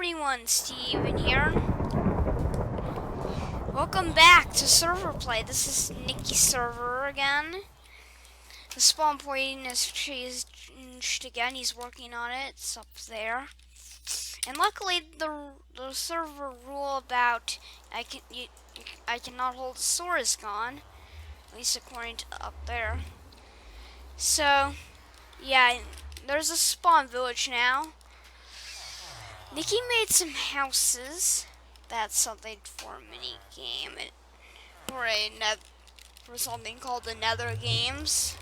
everyone, Steven here. Welcome back to server play. This is Nikki's server again. The spawn point has changed again. He's working on it. It's up there. And luckily, the server rule about I cannot hold a sword is gone. At least according to up there. So yeah, there's a spawn village now. Nikki made some houses. That's something for a mini game for something called the Nether Games.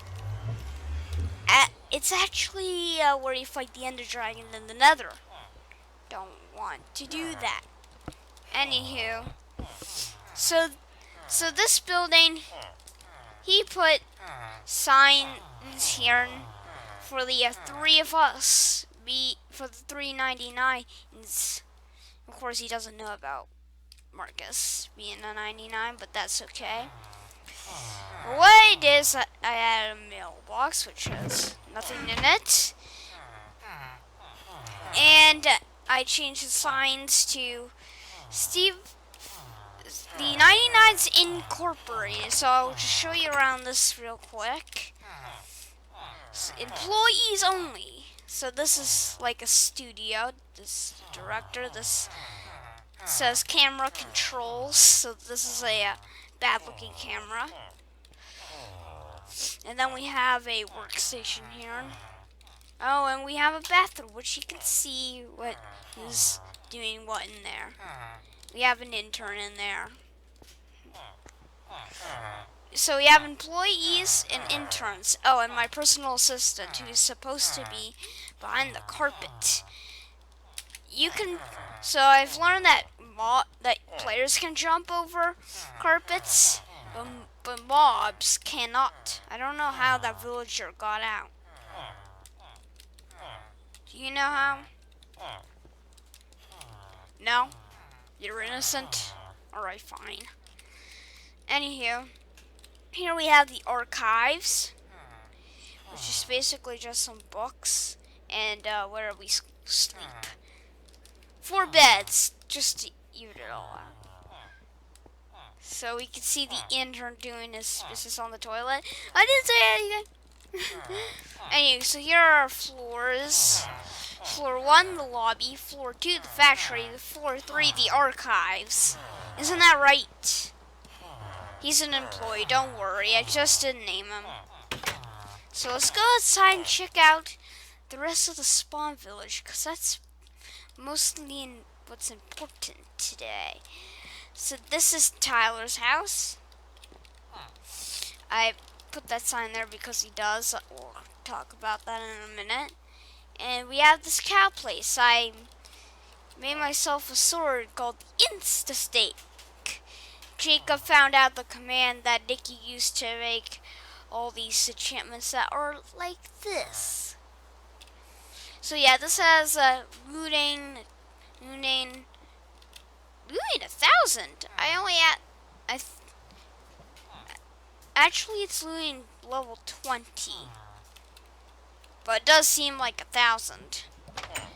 It's actually where you fight the Ender Dragon in the Nether. Don't want to do that. Anywho, so this building, he put signs here for the three of us. For the 399's. Of course, he doesn't know about Marcus being a 99, but that's okay. What I did is I added a mailbox, which has nothing in it. And I changed the signs to Steve, the 99's Incorporated. So I'll just show you around this real quick. So, employees only. So this is like a studio. This director, this says camera controls. So this is a bad looking camera. And then we have a workstation here. Oh, and we have a bathroom, which you can see what is doing what in there. We have an intern in there. So we have employees and interns. Oh, and my personal assistant, who is supposed to be behind the carpet. So I've learned that players can jump over carpets, but mobs cannot. I don't know how that villager got out. Do you know how? No? You're innocent? Alright, fine. Anywho, here we have the archives, which is basically just some books and where we sleep. 4 beds, just to even it all out. So we can see the intern doing his business on the toilet. I didn't say anything. Anyway, so here are our floors. Floor 1, the lobby. Floor 2, the factory. Floor 3, the archives. Isn't that right? He's an employee, don't worry. I just didn't name him. So let's go outside and check out the rest of the spawn village, because that's mostly what's important today. So this is Tyler's house. I put that sign there because he does. We'll talk about that in a minute. And we have this cow place. I made myself a sword called Insta-Steak. Jacob found out the command that Nikki used to make all these enchantments that are like this. So yeah, this has looting 1,000. I only actually it's looting level 20, but it does seem like 1,000.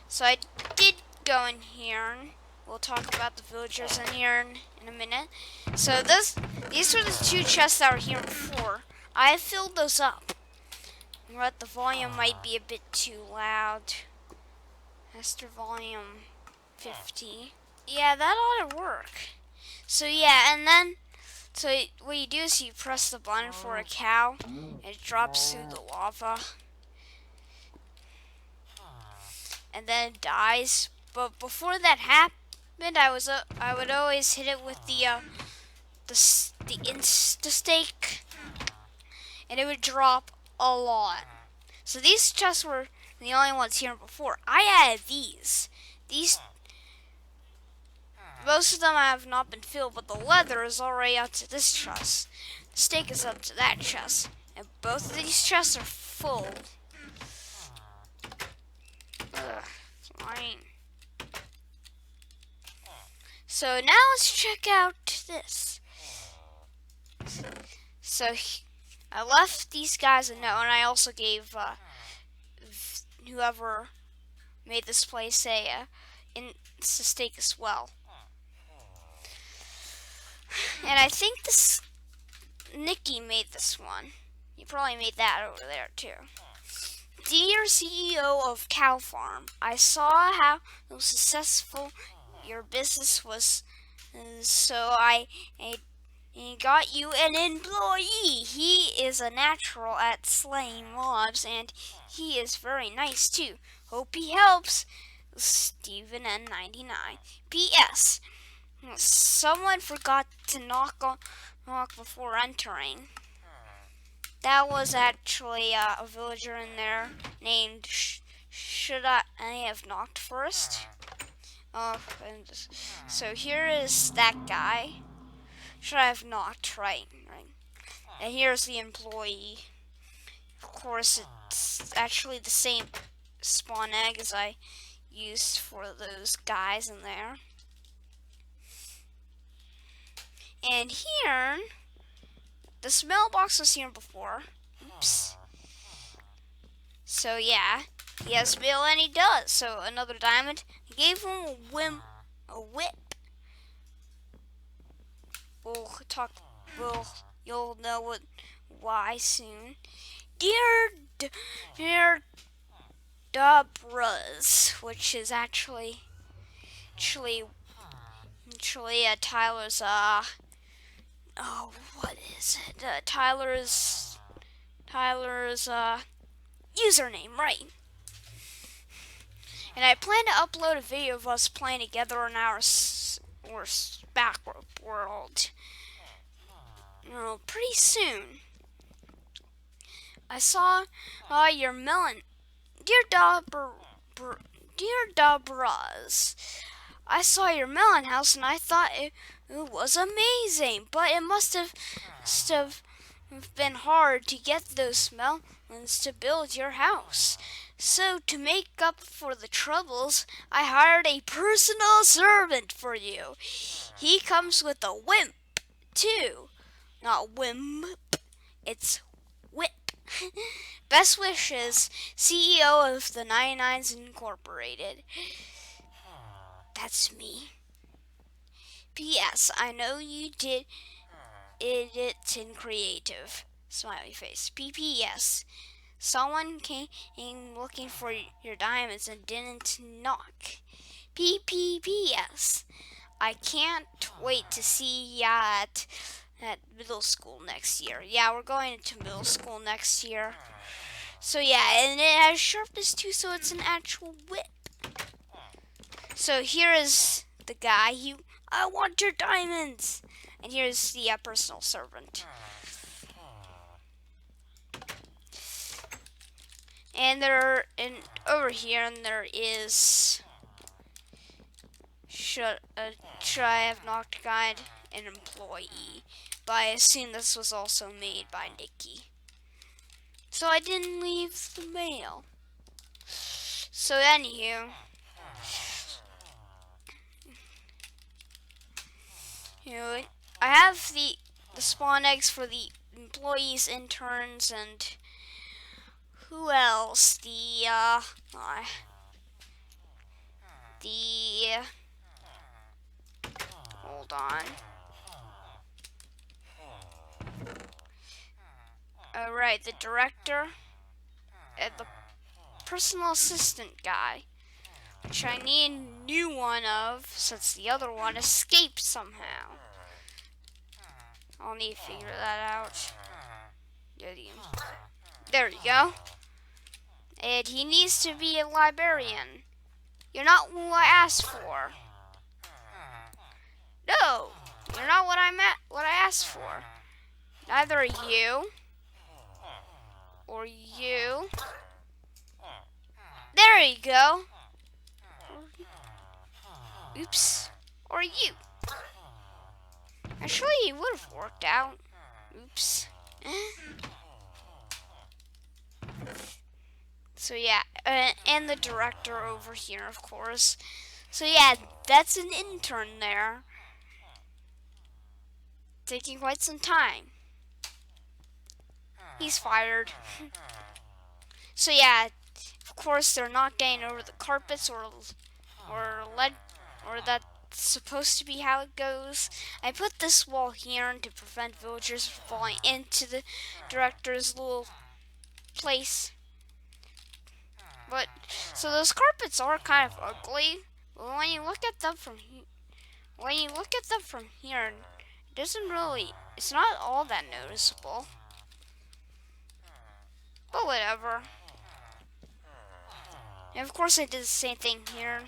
So I did go in here. We'll talk about the villagers in here in a minute. So these were the 2 chests that were here before. I have filled those up. But the volume might be a bit too loud. Master volume 50. Yeah, that ought to work. So yeah, and then what you do is you press the button for a cow, and it drops through the lava, and then it dies. But before that happened, I would always hit it with the Insta-Steak, and it would drop a lot. So these chests were the only ones here before. I added these. Most of them have not been filled, but the leather is already up to this chest. The steak is up to that chest. And both of these chests are full. Ugh, fine. So now let's check out this. So I left these guys a note, and I also gave whoever made this place it's a steak as well. And I think this Nikki made this one. You probably made that over there too. Dear CEO of Cow Farm, I saw how successful your business was, so I got you an employee. He is a natural at slaying mobs, and he is very nice too. Hope he helps. Steven N99. P.S. Someone forgot to knock before entering. That was actually a villager in there named Should I have knocked first? So here is that guy. Should I have knocked? Right. And here's the employee. Of course, it's actually the same spawn egg as I used for those guys in there. And here, the mailbox was here before. Oops. So yeah, he has mail and he does. So another diamond. I gave him a whip. You'll know why soon. Dear Dobras, which is actually Tyler's what is it? Tyler's username, right? And I plan to upload a video of us playing together in our backward world. Pretty soon. I saw your melon. Dear Dobras, I saw your melon house and I thought it was amazing, but it must have been hard to get those melons to build your house. So to make up for the troubles, I hired a personal servant for you. He comes with a whip, too. Not wimp, it's whip. Best wishes, CEO of the 99's Incorporated. That's me. P.S. I know you did it in creative. Smiley face. P.P.S. Someone came looking for your diamonds and didn't knock. P.P.P.S. I can't wait to see ya at middle school next year. Yeah, we're going into middle school next year. So yeah, and it has sharpness too, so it's an actual whip. So here is the guy. I want your diamonds. And here's the personal servant. And over here, and there is should I have knocked guide an employee. But I assume this was also made by Nikki. So I didn't leave the mail. So anywho, I have the spawn eggs for the employees, interns, and who else? Hold on. Alright, the director and the personal assistant guy, which I need a new one of since the other one escaped somehow. I'll need to figure that out. There you go. And he needs to be a librarian. You're not who I asked for. No, you're not what I asked for. Neither are you. Or you. There you go. Oops. Or you. Actually, it would have worked out. Oops. So yeah, and the director over here, of course. So yeah, that's an intern there. Taking quite some time. He's fired. So yeah, of course they're not getting over the carpets or or let, or that's supposed to be how it goes. I put this wall here to prevent villagers from falling into the director's little place. But so those carpets are kind of ugly. But when you look at them from here, it doesn't really. It's not all that noticeable. But whatever. And of course, I did the same thing here.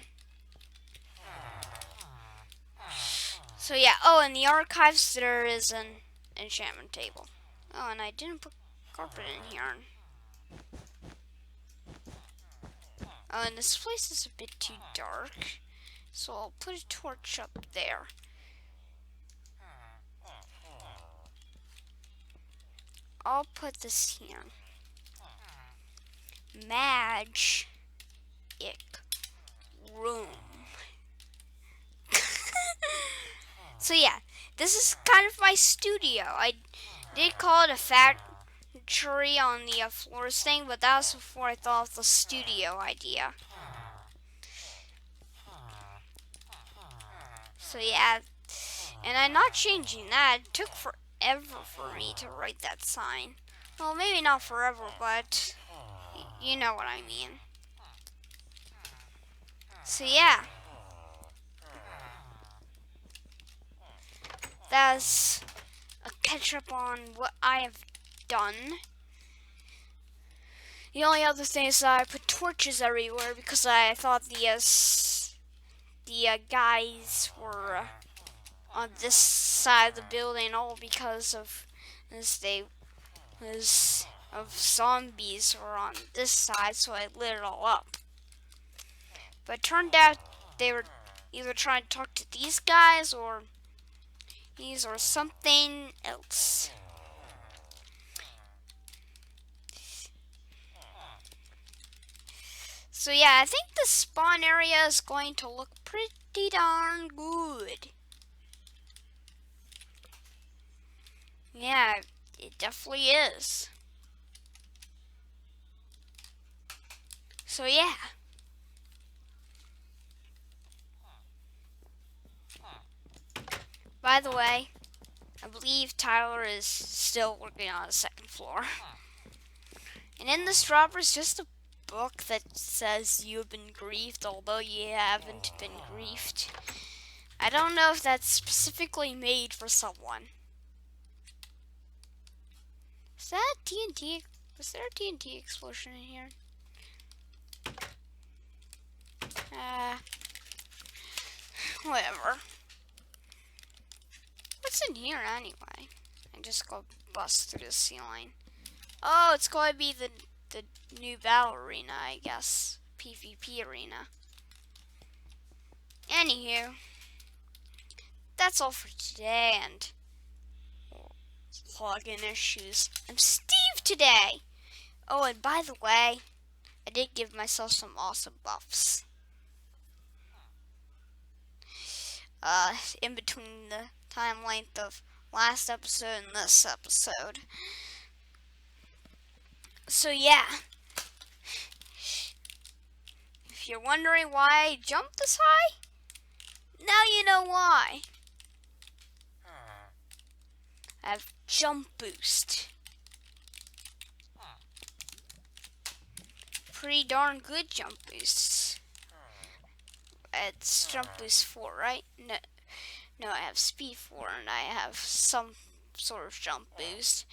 So yeah. Oh, in the archives there is an enchantment table. Oh, and I didn't put carpet in here. Oh, and this place is a bit too dark, so I'll put a torch up there. I'll put this here. Magic room. So yeah, this is kind of my studio. I did call it a factory on the floors thing, but that was before I thought of the studio idea. So yeah, and I'm not changing that. It took forever for me to write that sign. Well, maybe not forever, but you know what I mean. So yeah, that's a catch up on what I have done. The only other thing is that I put torches everywhere because I thought the guys were on this side of the building, all because of zombies were on this side, so I lit it all up. But it turned out they were either trying to talk to these guys or something else. So yeah, I think the spawn area is going to look pretty darn good. Yeah, it definitely is. So yeah. By the way, I believe Tyler is still working on the second floor. And in this dropper is just a book that says you have been griefed, although you haven't been griefed. I don't know if that's specifically made for someone. Is that TNT? Was there a TNT explosion in here? Whatever. What's in here anyway? I just go bust through the ceiling. Oh, it's going to be the new battle arena, I guess. PvP arena. Anywho, that's all for today, and login issues. I'm Steve today. Oh, and by the way, I did give myself some awesome buffs. In between the time length of last episode and this episode. So yeah. If you're wondering why I jumped this high, now you know why. I have jump boost. Pretty darn good jump boosts. It's jump boost 4, right? No, I have speed 4 and I have some sort of jump boost.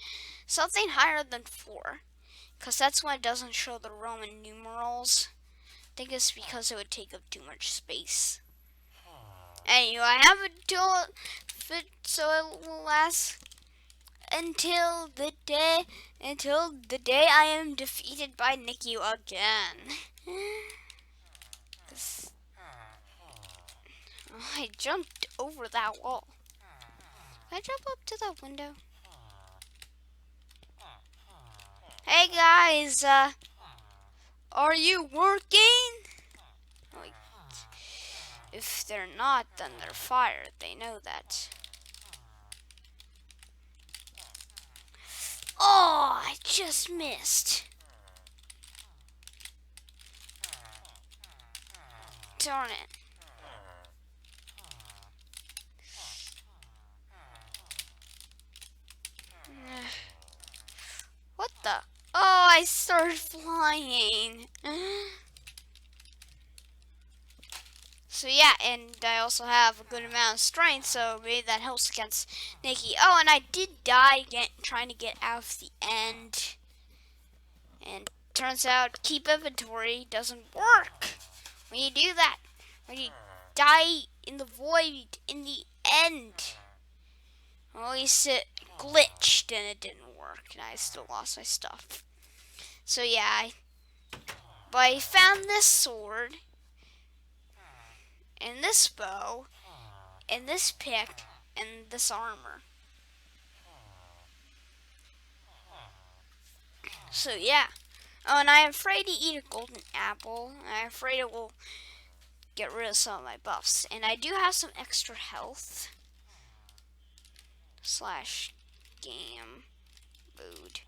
Something higher than 4. Because that's when it doesn't show the Roman numerals. I think it's because it would take up too much space. Anyway, I have it so it will last until the day I am defeated by Nikki again. I jumped over that wall. Can I jump up to that window? Hey guys, are you working? Wait. If they're not, then they're fired. They know that. Oh, I just missed. Darn it. What the? Oh, I started flying. So yeah, and I also have a good amount of strength, so maybe that helps against Nikki. Oh, and I did die again trying to get out of the end. And turns out keep inventory doesn't work when you do that. When you die in the void in the end. Well, at least it glitched and it didn't work, and I still lost my stuff. So yeah, but I found this sword, and this bow, and this pick, and this armor. So yeah. Oh, and I'm afraid to eat a golden apple. I'm afraid it will get rid of some of my buffs. And I do have some extra health. Slash game mode.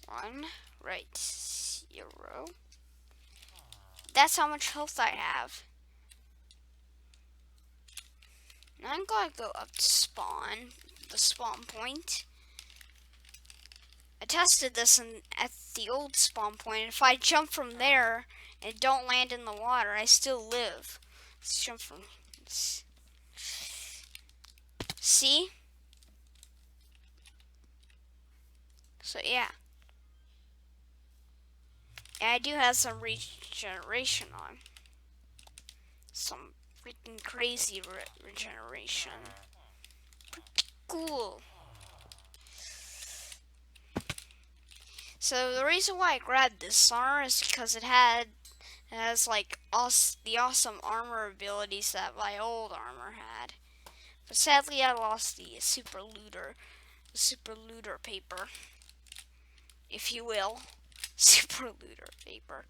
1, right, 0. That's how much health I have. Now I'm gonna go up to spawn, the spawn point. I tested this at the old spawn point. If I jump from there and don't land in the water, I still live. Let's jump from. See? So yeah. And I do have some regeneration on. Some freaking crazy regeneration. Pretty cool. So the reason why I grabbed this armor is because it has like the awesome armor abilities that my old armor had. But sadly I lost the super looter paper, if you will. Super looter paper.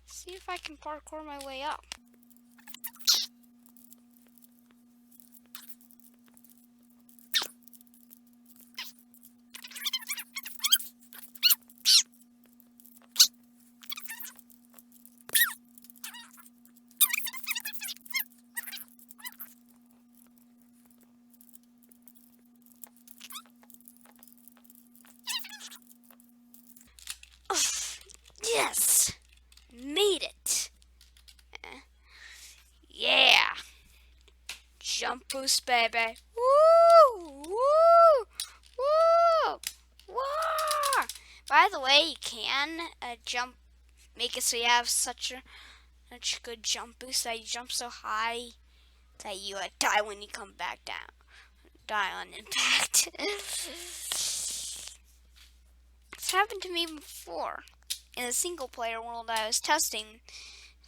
See if I can parkour my way up. Yes! Made it! Yeah! Jump boost, baby! Woo! Woo! Woo! Woo! By the way, you can make it so you have such a good jump boost that you jump so high that you die when you come back down. Die on impact. It's happened to me before. In a single player world I was testing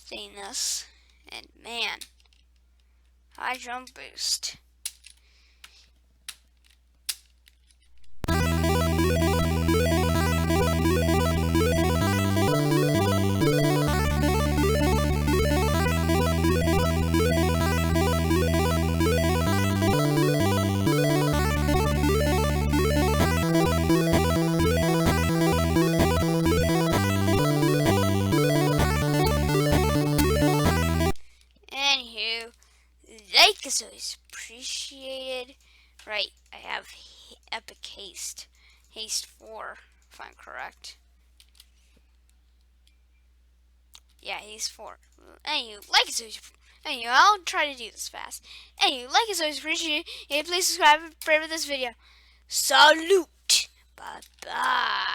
this, and man, high jump boost. Like is always appreciated. Right, I have epic haste. Haste 4, if I'm correct. Yeah, haste 4. Anyway, like is always. Anyway, I'll try to do this fast. Anyway, like is always appreciated. Hey, please subscribe and favorite this video. Salute. Bye bye.